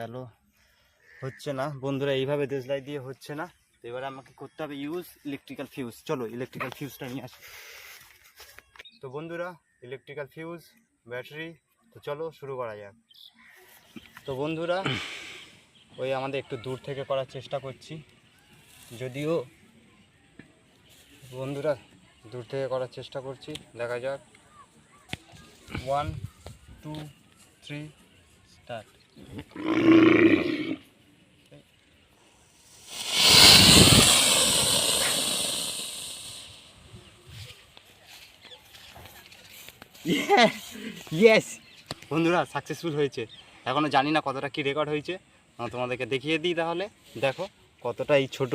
গেল, হচ্ছে না বন্ধুরা, এইভাবে দেশলাই দিয়ে হচ্ছে না। তো এবারে আমাকে করতে হবে ইউজ ইলেকট্রিক্যাল ফিউজ। চলো ইলেকট্রিক্যাল ফিউজটা নিয়ে আসি। তো বন্ধুরা, ইলেকট্রিক্যাল ফিউজ, ব্যাটারি, তো চলো শুরু করা যাক। তো বন্ধুরা, ওই আমাদের একটু দূর থেকে করার চেষ্টা করছি, যদিও বন্ধুরা দূর থেকে করার চেষ্টা করছি, দেখা যাক। 1 2 3 স্টার্ট। ইয়েস বন্ধুরা, সাকসেসফুল হয়েছে। এখনও জানি না কতটা কি রেকর্ড হয়েছে, তোমাদেরকে দেখিয়ে দিই। তাহলে দেখো কতটা এই ছোট